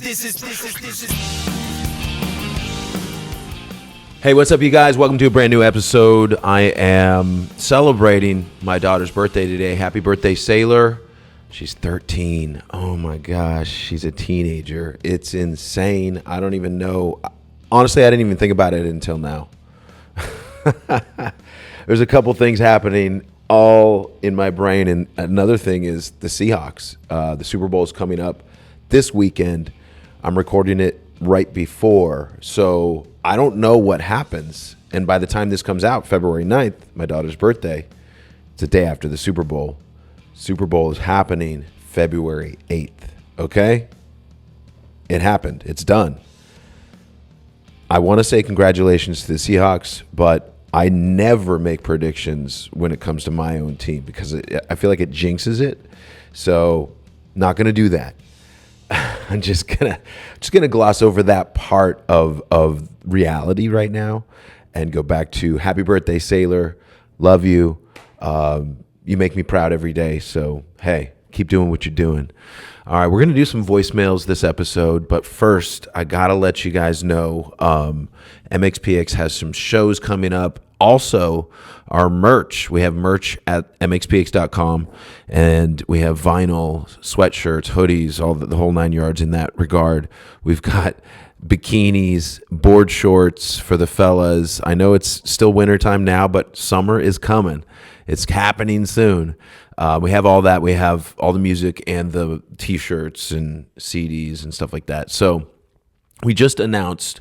Hey, what's up, you guys? Welcome to a brand new episode. I am celebrating my daughter's birthday today. Happy birthday, Sailor. She's 13. Oh my gosh, she's a teenager. It's insane. I don't even know. Honestly, I didn't even think about it until now. There's a couple things happening all in my brain, and another thing is the Seahawks. The Super Bowl is coming up this weekend. I'm recording it right before, so I don't know what happens. And by the time this comes out, February 9th, my daughter's birthday, it's the day after the Super Bowl. Super Bowl is happening February 8th, okay? It happened. It's done. I want to say congratulations to the Seahawks, but I never make predictions when it comes to my own team because I feel like it jinxes it. So, not going to do that. I'm just gonna gloss over that part of reality right now and go back to happy birthday, Sailor. Love you. You make me proud every day. So, hey, keep doing what you're doing. All right, we're going to do some voicemails this episode, but first, I got to let you guys know MxPx has some shows coming up. Also, our merch. We have merch at MxPx.com, and we have vinyl, sweatshirts, hoodies, all the whole 9 yards in that regard. We've got bikinis, board shorts for the fellas. I know it's still wintertime now, but summer is coming. It's happening soon. We have all that. We have all the music and the T-shirts and CDs and stuff like that. So we just announced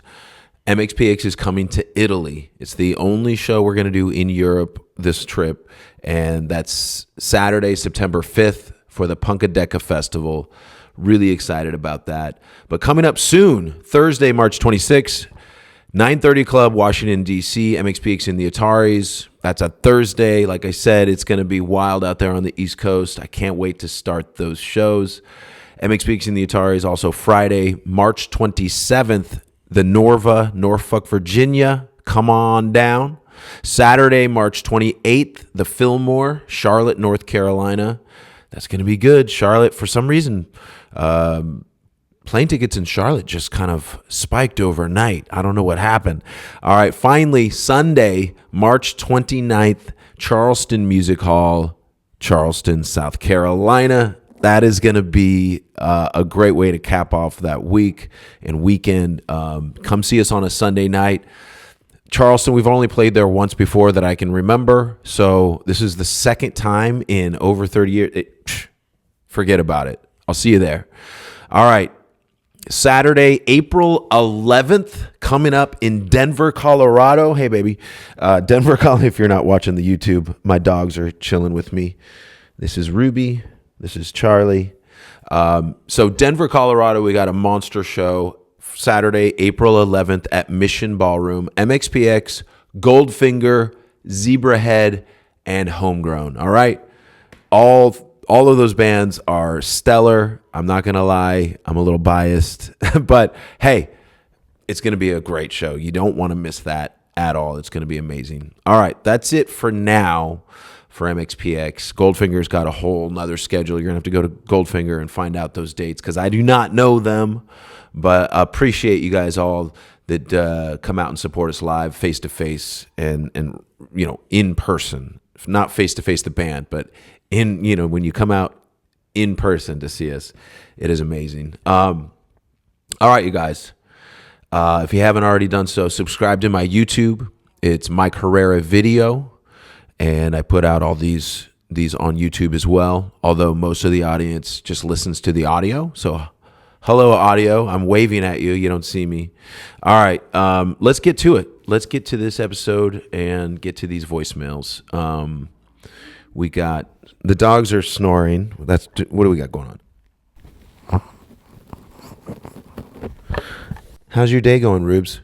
MxPx is coming to Italy. It's the only show we're going to do in Europe this trip, and that's Saturday, September 5th for the Punkadeka Festival. Really excited about that. But coming up soon, Thursday, March 26th, 9:30 Club, Washington, D.C., MxPx in the Ataris. That's a Thursday. Like I said, it's going to be wild out there on the East Coast. I can't wait to start those shows. MxPx in the Ataris. Also Friday, March 27th, the NorVa, Norfolk, Virginia. Come on down. Saturday, March 28th, the Fillmore, Charlotte, North Carolina. That's going to be good. Charlotte, for some reason, plane tickets in Charlotte just kind of spiked overnight. I don't know what happened. All right, finally, Sunday, March 29th, Charleston Music Hall, Charleston, South Carolina. That is going to be a great way to cap off that week and weekend. Come see us on a Sunday night. Charleston, we've only played there once before that I can remember. So this is the second time in over 30 years. Forget about it. I'll see you there. All right. Saturday, April 11th, coming up in Denver, Colorado. Hey, baby. Denver, Colorado, if you're not watching the YouTube, my dogs are chilling with me. This is Ruby. This is Charlie. So Denver, Colorado, we got a monster show Saturday, April 11th at Mission Ballroom. MxPx, Goldfinger, Zebrahead, and Homegrown. All right? All of those bands are stellar. I'm not going to lie. I'm a little biased. But, hey, it's going to be a great show. You don't want to miss that at all. It's going to be amazing. All right, that's it for now for MxPx. Goldfinger's got a whole nother schedule. You're going to have to go to Goldfinger and find out those dates because I do not know them. But I appreciate you guys all that come out and support us live, face-to-face, and in person. Not face-to-face the band, but when you come out in person to see us, it is amazing. All right, you guys. If you haven't already done so, subscribe to my YouTube. It's Mike Herrera Video, and I put out all these on YouTube as well, although most of the audience just listens to the audio. So, hello, audio. I'm waving at you. You don't see me. All right, let's get to it. Let's get to this episode and get to these voicemails. We got... The dogs are snoring. What do we got going on? How's your day going, Rubes?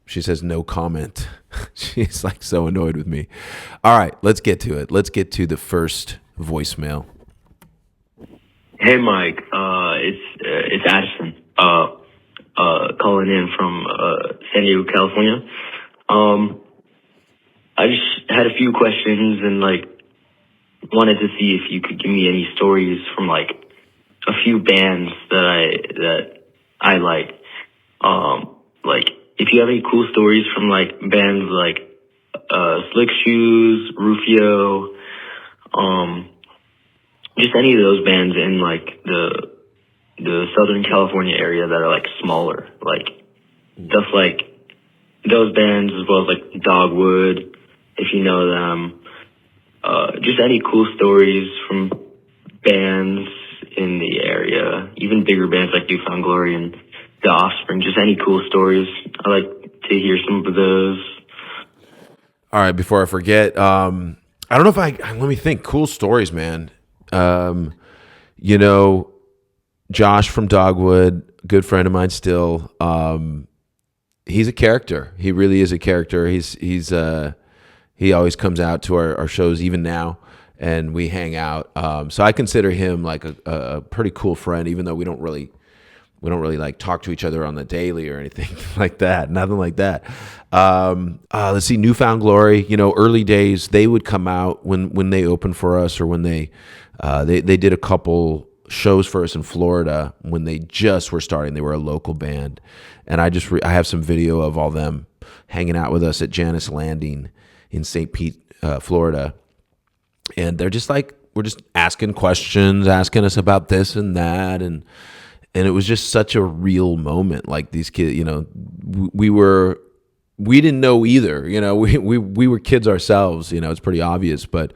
She says no comment. She's like so annoyed with me. All right, let's get to it. Let's get to the first voicemail. Hey, Mike. It's Addison. Calling in from San Diego, California. I just had a few questions and wanted to see if you could give me any stories from a few bands that I like. Like if you have any cool stories from like bands like Slick Shoes, Rufio, just any of those bands in like the Southern California area that are like smaller, like stuff like those bands, as well as like Dogwood, if you know them. Just any cool stories from bands in the area, even bigger bands like Newfound Glory and The Offspring. Just any cool stories. I like to hear some of those. All right, before I forget, I don't know if let me think. Cool stories, man. You know, Josh from Dogwood, good friend of mine still. He's a character. He really is a character. He always comes out to our shows even now, and we hang out. So I consider him like a pretty cool friend, even though we don't really like talk to each other on the daily or anything like that. Nothing like that. Let's see, Newfound Glory. You know, early days they would come out when they opened for us, or when they did a couple shows for us in Florida when they just were starting. They were a local band, and I have some video of all them hanging out with us at Janus Landing in St. Pete, Florida, and they're just like, we're just asking questions, asking us about this and that, and it was just such a real moment. Like these kids, you know, we didn't know either. You know, we were kids ourselves. You know, it's pretty obvious, but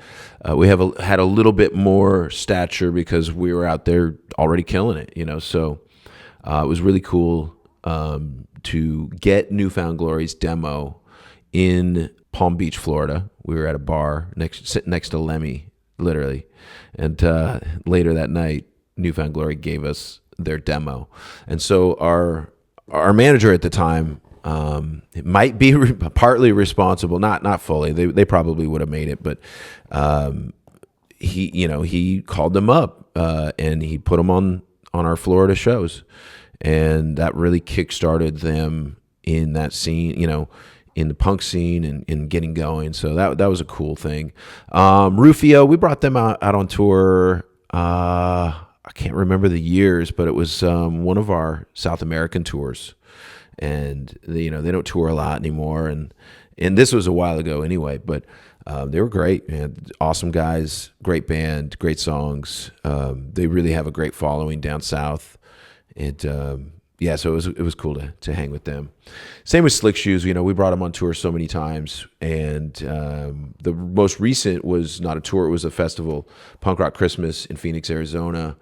we had a little bit more stature because we were out there already killing it. You know, so it was really cool to get Newfound Glory's demo in Palm Beach, Florida. We were at a bar sitting next to Lemmy, literally, and later that night, Newfound Glory gave us their demo, and so our manager at the time, it might be partly responsible, not fully. They probably would have made it, but he called them up and he put them on our Florida shows, and that really kickstarted them in that scene, you know, in the punk scene and getting going. So that was a cool thing. Rufio, we brought them out on tour. I can't remember the years, but it was one of our South American tours, and they don't tour a lot anymore. And this was a while ago anyway, but they were great, man. Awesome guys, great band, great songs. They really have a great following down south, and so it was cool to hang with them. Same with Slick Shoes. You know, we brought them on tour so many times, and the most recent was not a tour; it was a festival, Punk Rock Christmas in Phoenix, Arizona.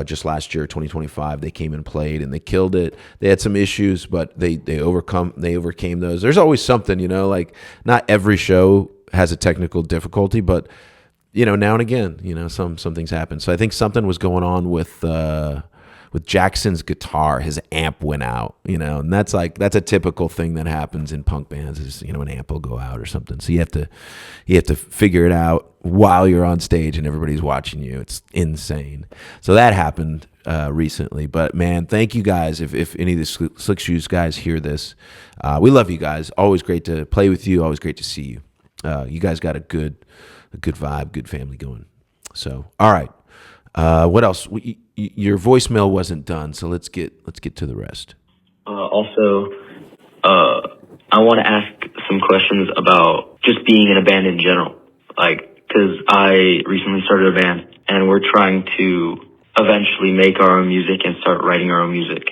Just last year, 2025, they came and played, and they killed it. They had some issues, but they overcame those. There's always something, you know, like not every show has a technical difficulty, but you know, now and again, you know, some things happen. So I think something was going on with Jackson's guitar. His amp went out, you know, and that's a typical thing that happens in punk bands, is, you know, an amp will go out or something. So you have to figure it out while you're on stage and everybody's watching you. It's insane. So that happened recently. But man, thank you guys. If any of the Slick Shoes guys hear this, we love you guys. Always great to play with you. Always great to see you. You guys got a good vibe, good family going. So all right. What else? Your voicemail wasn't done, so let's get to the rest. Also, I want to ask some questions about just being in a band in general. Like, because I recently started a band, and we're trying to eventually make our own music and start writing our own music.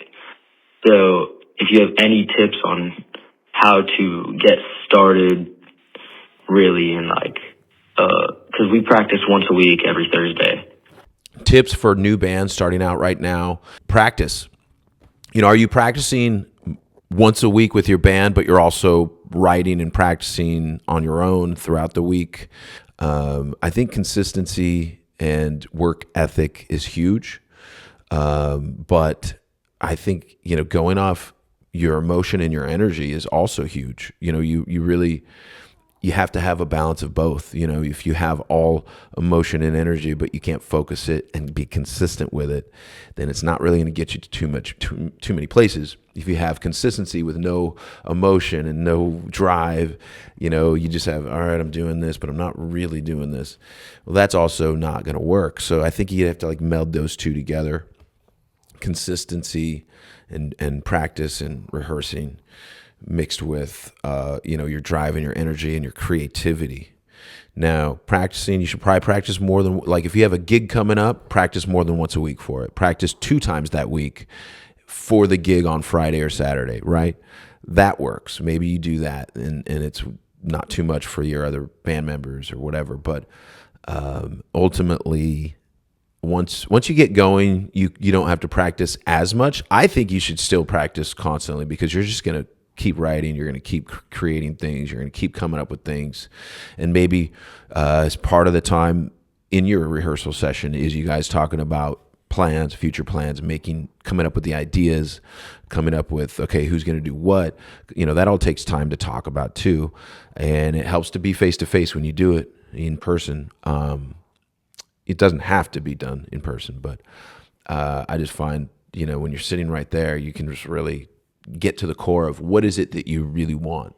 So, if you have any tips on how to get started, really, and like, because we practice once a week every Thursday. Tips for new bands starting out right now: practice. You know, are you practicing once a week with your band, but you're also writing and practicing on your own throughout the week? I think consistency and work ethic is huge, but I think, you know, going off your emotion and your energy is also huge. You know, you really, you have to have a balance of both. You know, if you have all emotion and energy, but you can't focus it and be consistent with it, then it's not really going to get you to too many places. If you have consistency with no emotion and no drive, you just have, all right, I'm doing this, but I'm not really doing this. Well, that's also not going to work. So I think you have to like meld those two together, consistency and practice and rehearsing mixed with, your drive and your energy and your creativity. Now, practicing, you should probably practice more than, like if you have a gig coming up, practice more than once a week for it. Practice 2 times that week for the gig on Friday or Saturday, right? That works. Maybe you do that and it's not too much for your other band members or whatever. But ultimately, once you get going, you don't have to practice as much. I think you should still practice constantly because you're just going to keep writing, you're going to keep creating things, you're going to keep coming up with things. And maybe as part of the time in your rehearsal session is you guys talking about plans, future plans, coming up with the ideas, coming up with, okay, who's going to do what, that all takes time to talk about too. And it helps to be face to face when you do it in person. It doesn't have to be done in person, but I just find, when you're sitting right there, you can just really get to the core of what is it that you really want.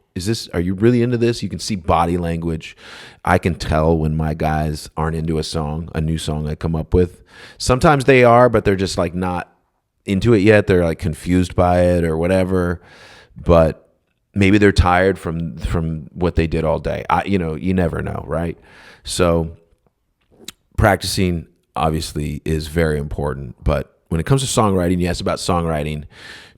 Are you really into this? You can see body language. I can tell when my guys aren't into a new song I come up with. Sometimes they are, but they're just like not into it yet. They're like confused by it or whatever. But maybe they're tired from what they did all day. You never know, right? So practicing obviously is very important. But when it comes to songwriting, you asked about songwriting.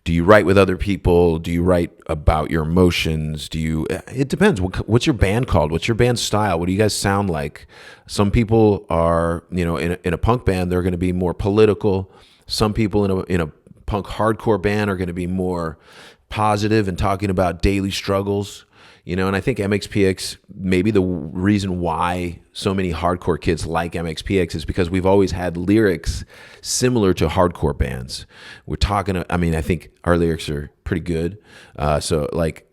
Do you write with other people? Do you write about your emotions? It depends. What's your band called? What's your band style? What do you guys sound like? Some people are, in a punk band, they're going to be more political. Some people in a punk hardcore band are going to be more positive and talking about daily struggles. And I think MxPx, maybe the reason why so many hardcore kids like MxPx is because we've always had lyrics similar to hardcore bands. I think our lyrics are pretty good. So like,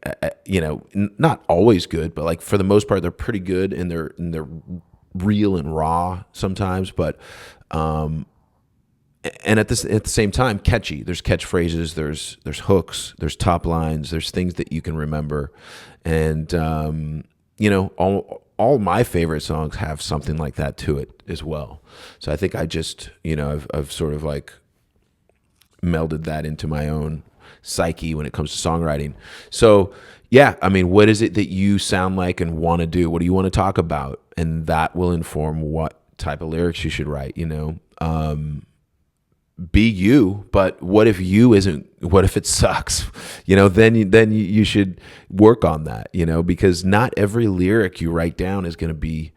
not always good, but like for the most part, they're pretty good and they're real and raw sometimes, but, and at the same time, catchy. There's catchphrases, there's hooks, there's top lines, there's things that you can remember, and all my favorite songs have something like that to it as well. So I think I just I've sort of like melded that into my own psyche when it comes to songwriting. So yeah, what is it that you sound like and want to do? What do you want to talk about? And that will inform what type of lyrics you should write. Be you, but what if it sucks? Then you should work on that, because not every lyric you write down is going to be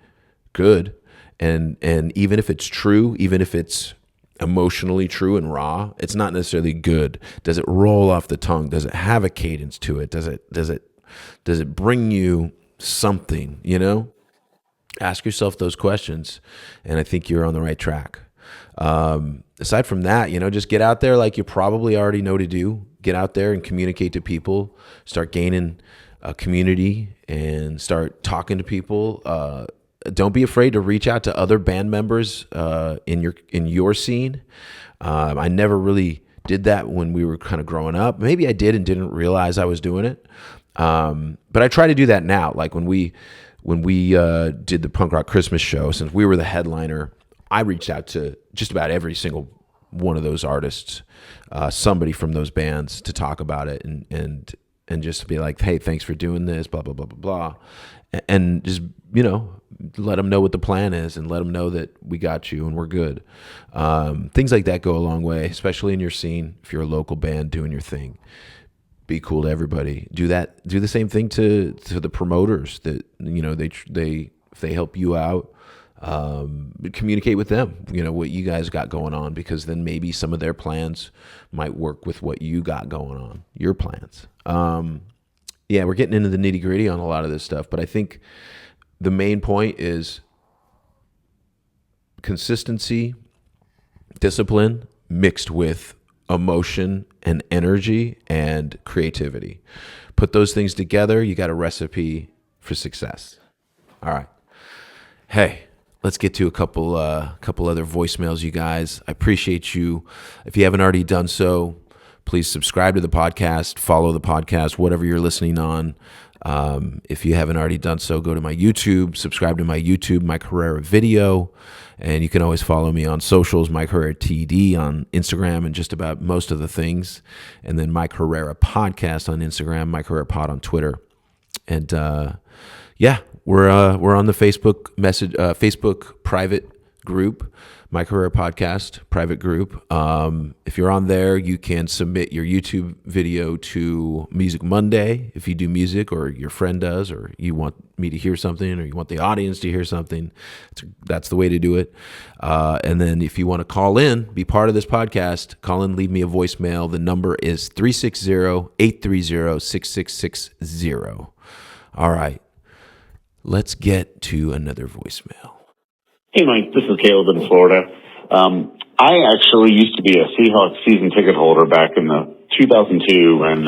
good. And even if it's true, even if it's emotionally true and raw, it's not necessarily good. Does it roll off the tongue? Does it have a cadence to it? Does it bring you something, Ask yourself those questions, and I think you're on the right track. Aside from that, just get out there like you probably already know to do. Get out there and communicate to people. Start gaining a community and start talking to people. Don't be afraid to reach out to other band members in your scene. I never really did that when we were kind of growing up. Maybe I did and didn't realize I was doing it. But I try to do that now. Like when we did the punk rock Christmas show, since we were the headliner, I reached out to just about every single one of those artists, somebody from those bands, to talk about it and just to be like, hey, thanks for doing this, blah, blah, blah, blah, blah. And just, let them know what the plan is and let them know that we got you and we're good. Things like that go a long way, especially in your scene. If you're a local band doing your thing, be cool to everybody. Do the same thing to the promoters that, if they help you out, communicate with them, what you guys got going on, because then maybe some of their plans might work with what you got going on, your plans. We're getting into the nitty gritty on a lot of this stuff, but I think the main point is consistency, discipline mixed with emotion and energy and creativity. Put those things together, you got a recipe for success. All right. Hey, let's get to a couple other voicemails, you guys. I appreciate you. If you haven't already done so, please subscribe to the podcast, follow the podcast, whatever you're listening on. If you haven't already done so, go to my YouTube, subscribe to my YouTube, Mike Herrera Video, and you can always follow me on socials, Mike Herrera TD on Instagram and just about most of the things, and then Mike Herrera Podcast on Instagram, Mike Herrera Pod on Twitter, and we're on the Facebook private group, Mike Herrera Podcast private group. If you're on there, you can submit your YouTube video to Music Monday if you do music, or your friend does, or you want me to hear something, or you want the audience to hear something. That's the way to do it. And then if you want to call in, be part of this podcast, call in, leave me a voicemail. The number is 360-830-6660. All right, let's get to another voicemail. Hey, Mike, this is Caleb in Florida. I actually used to be a Seahawks season ticket holder back in the 2002 when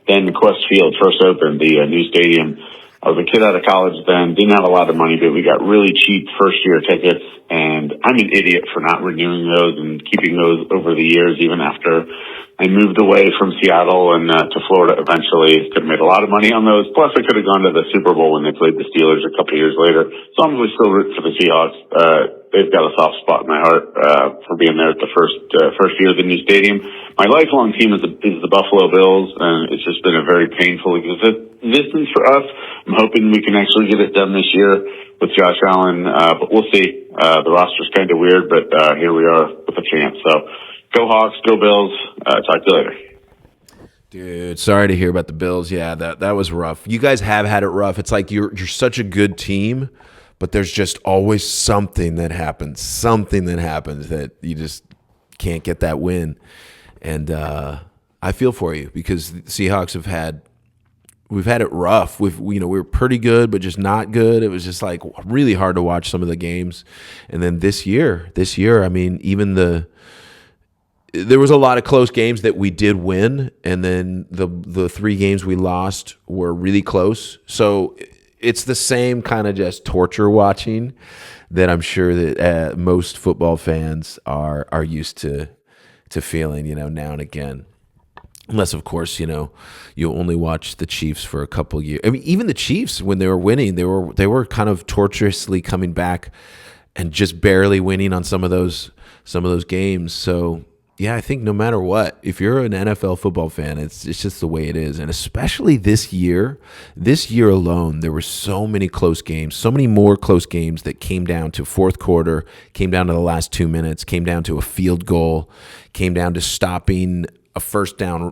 then Quest Field first opened, the new stadium. I was a kid out of college then, didn't have a lot of money, but we got really cheap first-year tickets, and I'm an idiot for not renewing those and keeping those over the years, even after I moved away from Seattle and to Florida eventually. Could have made a lot of money on those. Plus, I could have gone to the Super Bowl when they played the Steelers a couple years later. So I'm really still rooting for the Seahawks. They've got a soft spot in my heart for being there at the first year of the new stadium. My lifelong team is the Buffalo Bills, and it's just been a very painful existence for us. I'm hoping we can actually get it done this year with Josh Allen, but we'll see. The roster's kind of weird, but here we are with a chance. So go Hawks, go Bills. Talk to you later. Dude, sorry to hear about the Bills. Yeah, that was rough. You guys have had it rough. It's like you're such a good team, but there's just always something that happens that you just can't get that win. And I feel for you, because the Seahawks we've had it rough. We were pretty good, but just not good. It was just like really hard to watch some of the games. And then this year, I mean, there was a lot of close games that we did win, and then the 3 games we lost were really close. So it's the same kind of just torture watching that I'm sure that most football fans are used to feeling, now and again. Unless, of course, you only watch the Chiefs for a couple years. I mean, even the Chiefs, when they were winning, they were kind of torturously coming back and just barely winning on some of those games. So yeah, I think no matter what, if you're an NFL football fan, it's just the way it is. And especially this year alone, there were so many close games, so many more close games that came down to fourth quarter, came down to the last 2 minutes, came down to a field goal, came down to stopping a first down,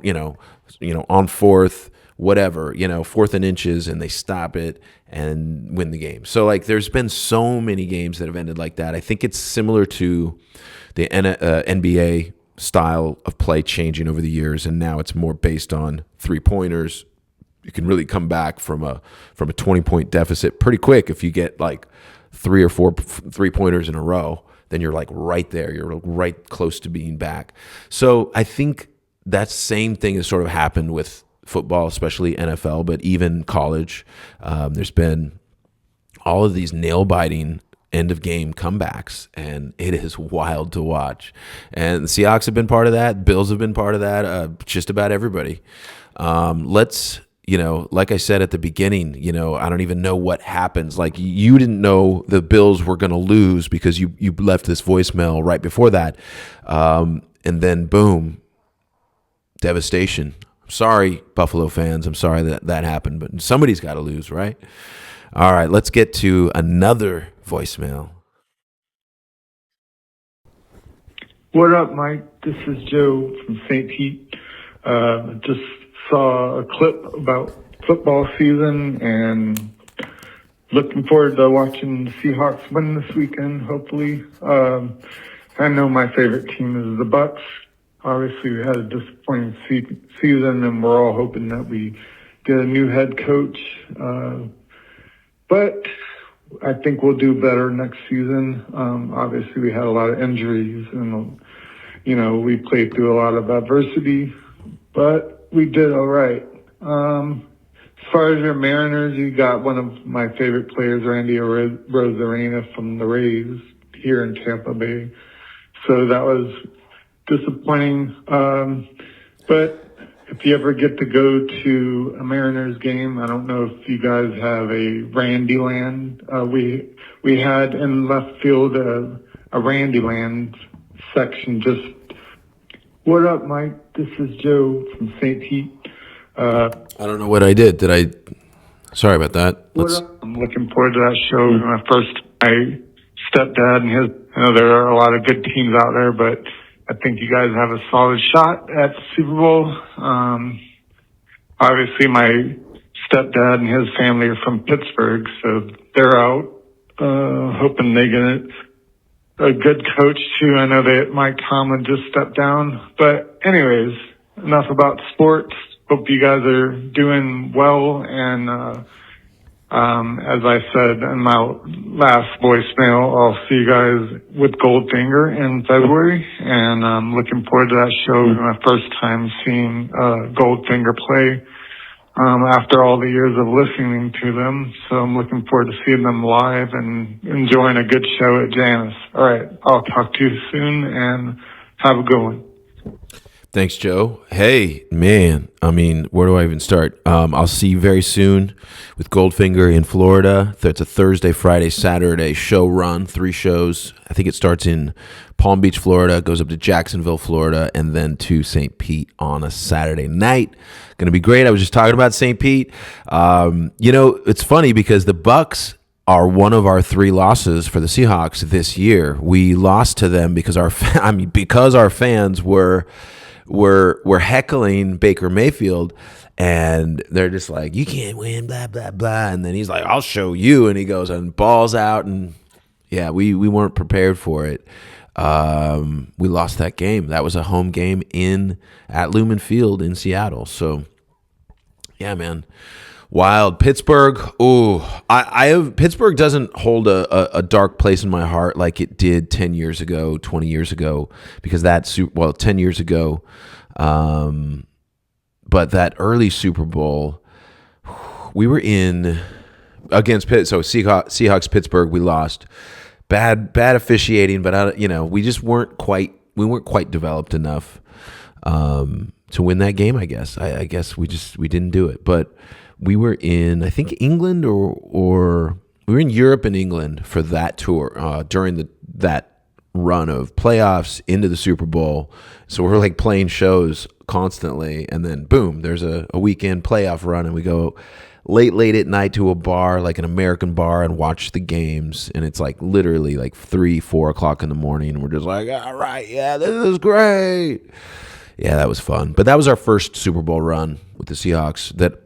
on fourth, whatever, 4th and inches, and they stop it and win the game. So like, there's been so many games that have ended like that. I think it's similar to the NBA style of play changing over the years, and now it's more based on 3-pointers. You can really come back from a 20-point deficit pretty quick if you get like 3 or 4 3-pointers in a row. Then you're like right there. You're right close to being back. So I think that same thing has sort of happened with football, especially NFL, but even college. There's been all of these nail-biting end-of-game comebacks, and it is wild to watch. And the Seahawks have been part of that. Bills have been part of that. Just about everybody. Let's, like I said at the beginning, I don't even know what happens. Like, you didn't know the Bills were going to lose because you left this voicemail right before that. And then, boom, devastation. Sorry, Buffalo fans. I'm sorry that happened, but somebody's got to lose, right? All right, let's get to another voicemail. What up, Mike? This is Joe from St. Pete. Just saw a clip about football season and looking forward to watching the Seahawks win this weekend, hopefully. I know my favorite team is the Bucs. Obviously, we had a disappointing season, and we're all hoping that we get a new head coach. But I think we'll do better next season. Obviously, we had a lot of injuries, and, we played through a lot of adversity, but we did all right. As far as your Mariners, you got one of my favorite players, Randy Arozarena from the Rays here in Tampa Bay. So that was disappointing. But if you ever get to go to a Mariners game, I don't know if you guys have a Randyland. We had in left field a Randyland section. Just what up, Mike? This is Joe from St. Pete. I don't know what I did. Sorry about that. I'm looking forward to that show. My stepdad and his, I know there are a lot of good teams out there, but I think you guys have a solid shot at the Super Bowl. Obviously my stepdad and his family are from Pittsburgh, so they're out, hoping they get a good coach too. I know that Mike Tomlin just stepped down, but anyways, enough about sports. Hope you guys are doing well, and as I said in my last voicemail, I'll see you guys with Goldfinger in February, and I'm looking forward to that show. My first time seeing Goldfinger play after all the years of listening to them, so I'm looking forward to seeing them live and enjoying a good show at Janice. All right, I'll talk to you soon, and have a good one. Thanks, Joe. Hey, man, I mean, where do I even start? I'll see you very soon with Goldfinger in Florida. It's a Thursday, Friday, Saturday show run, 3 shows. I think it starts in Palm Beach, Florida, goes up to Jacksonville, Florida, and then to St. Pete on a Saturday night. Going to be great. I was just talking about St. Pete. It's funny because the Bucs are one of our 3 losses for the Seahawks this year. We lost to them because our fans were heckling Baker Mayfield, and they're just like, you can't win, blah, blah, blah. And then he's like, I'll show you. And he goes and balls out. And yeah, we weren't prepared for it. We lost that game. That was a home game at Lumen Field in Seattle. So yeah, man. Wild. Pittsburgh. Pittsburgh doesn't hold a dark place in my heart like it did 10 years ago, 20 years ago, because 10 years ago. But that early Super Bowl, we were in against Pitt. So Seahawks, Pittsburgh, we lost. Bad officiating, but we just weren't quite developed enough to win that game. I guess. I guess we didn't do it, but. We were in, I think, England or we were in Europe and England for that tour during that run of playoffs into the Super Bowl. So we're like playing shows constantly, and then boom, there's a weekend playoff run, and we go late at night to a bar, like an American bar, and watch the games. And it's like literally like 3-4 o'clock in the morning, and we're just like, all right, yeah, this is great. Yeah, that was fun. But that was our first Super Bowl run with the Seahawks that.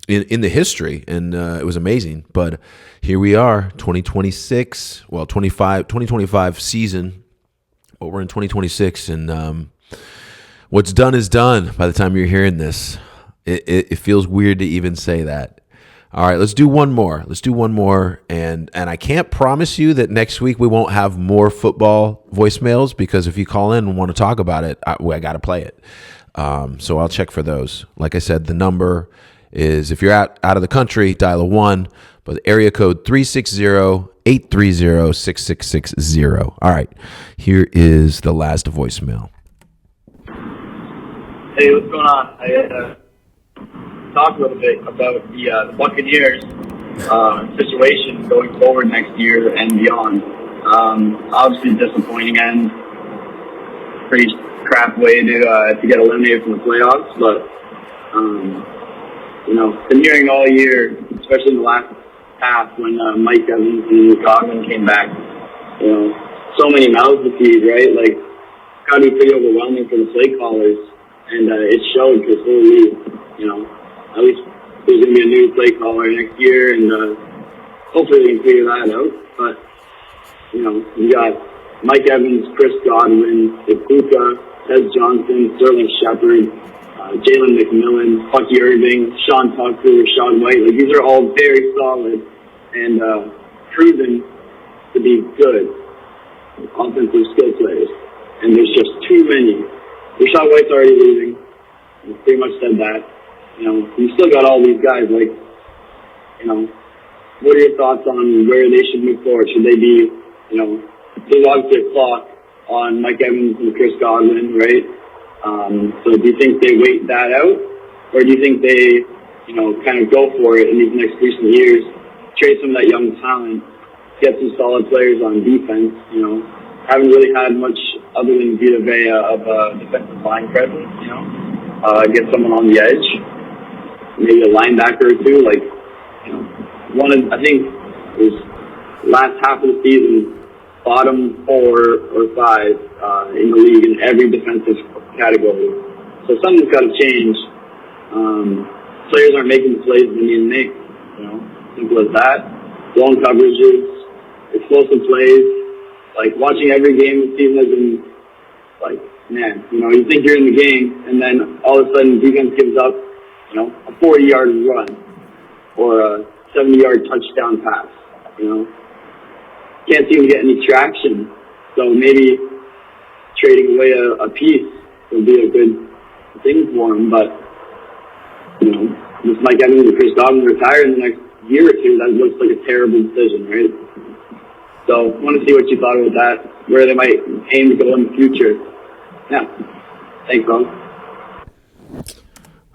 In the history, and it was amazing. But here we are, 2025 season, but we're in 2026, and what's done is done by the time you're hearing this. It feels weird to even say that. All right, let's do one more. And I can't promise you that next week we won't have more football voicemails, because if you call in and want to talk about it, I got to play it. So I'll check for those. Like I said, the number is, if you're out of the country, dial a 1, but area code 360-830-6660. All right, here is the last voicemail. Hey, what's going on? I talk a little bit about the Buccaneers situation going forward next year and beyond. Obviously, disappointing end. Pretty crap way to get eliminated from the playoffs, but been hearing all year, especially in the last half when Mike Evans and Godwin came back. So many mouths to feed, right? Like, got to be pretty overwhelming for the play callers, and it showed because holy, at least there's going to be a new play caller next year, and hopefully we can figure that out. But you got Mike Evans, Chris Godwin, Puka, Tez Johnson, Sterling Shepard, Jalen McMillan, Bucky Irving, Sean Tucker, Rashad White. Like, these are all very solid and proven to be good offensive skill players. And there's just too many. Rashad White's already leaving. I pretty much said that. You still got all these guys. Like, what are your thoughts on where they should move forward? Should they be, there's obviously a clock on Mike Evans and Chris Godwin, right? So do you think they wait that out, or do you think they, kind of go for it in these next recent years, trade some of that young talent, get some solid players on defense? Haven't really had much other than Vita Vea of a defensive line presence. Get someone on the edge, maybe a linebacker or two. I think it was last half of the season, bottom 4 or 5 in the league in every defensive category. So something's got to change. Players aren't making the plays they need to make. Simple as that. Blown coverages, explosive plays. Watching every game this season has been man, you think you're in the game, and then all of a sudden defense gives up, a 40-yard run or a 70-yard touchdown pass. Can't seem to get any traction. So maybe trading away a piece would be a good thing for him. But just Mike Evans and Chris Godwin retire in the next year or two, that looks like a terrible decision, right? So I want to see what you thought about that, where they might aim to go in the future. Yeah. Thanks, Ron.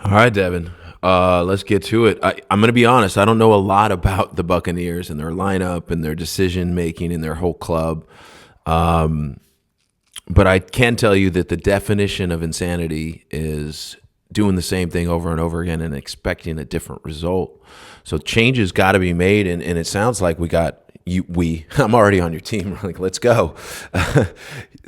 All right, Devin. Let's get to it. I'm going to be honest. I don't know a lot about the Buccaneers and their lineup and their decision making and their whole club. But I can tell you that the definition of insanity is doing the same thing over and over again and expecting a different result. So changes got to be made, and it sounds like I'm already on your team. Let's go.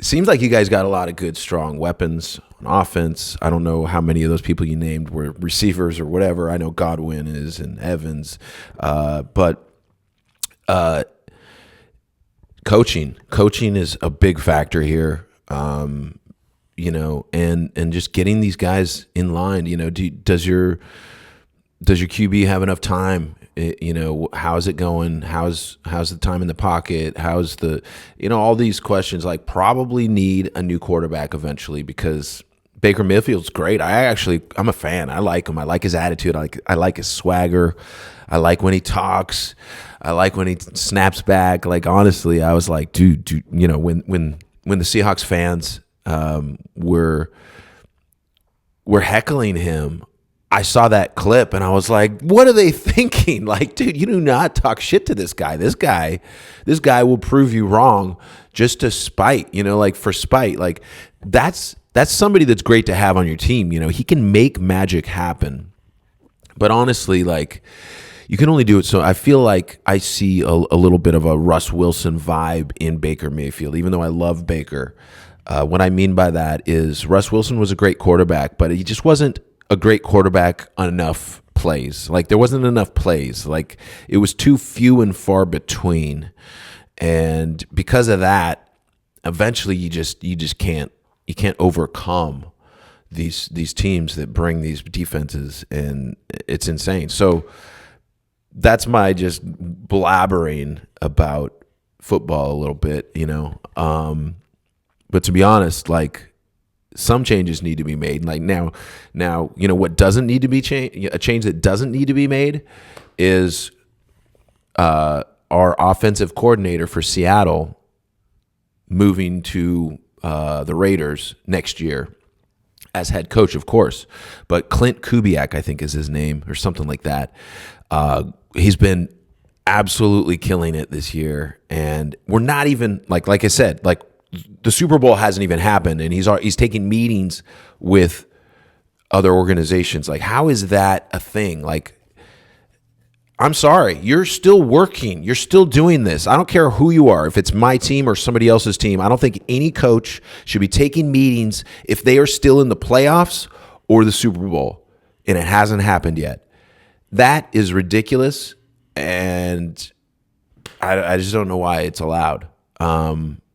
Seems like you guys got a lot of good, strong weapons on offense. I don't know how many of those people you named were receivers or whatever. I know Godwin is and Evans. But coaching is a big factor here. And just getting these guys in line. Does your QB have enough time? How's it going? How's the time in the pocket? How's the, all these questions. Probably need a new quarterback eventually, because Baker Mayfield's great. I'm a fan. I like him. I like his attitude. I like his swagger. I like when he talks. I like when he snaps back. Honestly, I was like, dude, when the Seahawks fans were heckling him, I saw that clip and I was like, what are they thinking? Dude, you do not talk shit to this guy. This guy will prove you wrong just to spite, for spite. That's somebody that's great to have on your team. He can make magic happen. But honestly, you can only do it. So I feel like I see a little bit of a Russ Wilson vibe in Baker Mayfield, even though I love Baker. What I mean by that is Russ Wilson was a great quarterback, but he just wasn't a great quarterback on enough plays. There wasn't enough plays. It was too few and far between. And because of that, eventually you just can't overcome these teams that bring these defenses, and it's insane. So that's my just blabbering about football a little bit, but to be honest, some changes need to be made. Now, what doesn't need to be a change that doesn't need to be made is our offensive coordinator for Seattle moving to the Raiders next year as head coach, of course. But Klint Kubiak, I think is his name, or something like that. He's been absolutely killing it this year, and we're not even like I said, the Super Bowl hasn't even happened, and he's taking meetings with other organizations. How is that a thing? I'm sorry, you're still working. You're still doing this. I don't care who you are, if it's my team or somebody else's team. I don't think any coach should be taking meetings if they are still in the playoffs or the Super Bowl, and it hasn't happened yet. That is ridiculous, and I just don't know why it's allowed.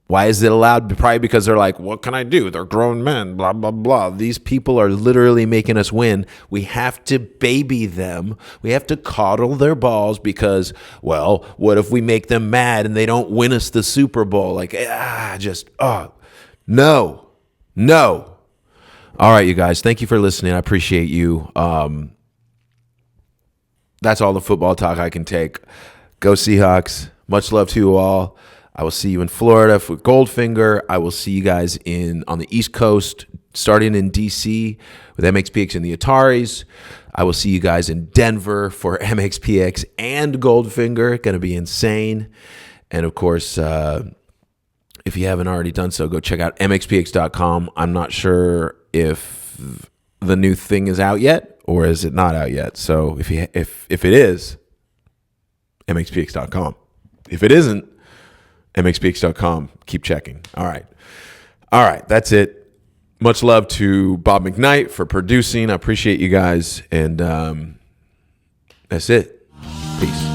Why is it allowed? Probably because they're like, what can I do? They're grown men, blah, blah, blah. These people are literally making us win. We have to baby them. We have to coddle their balls because, well, what if we make them mad and they don't win us the Super Bowl? No. All right, you guys, thank you for listening. I appreciate you. That's all the football talk I can take. Go Seahawks. Much love to you all. I will see you in Florida for Goldfinger. I will see you guys on the East Coast starting in DC with MxPx and the Ataris. I will see you guys in Denver for MxPx and Goldfinger. Going to be insane. And of course, if you haven't already done so, go check out MxPx.com. I'm not sure if the new thing is out yet or is it not out yet. So if it is, MxPx.com. If it isn't, MxPx.com. Keep checking. All right. That's it. Much love to Bob McKnight for producing. I appreciate you guys. And that's it. Peace.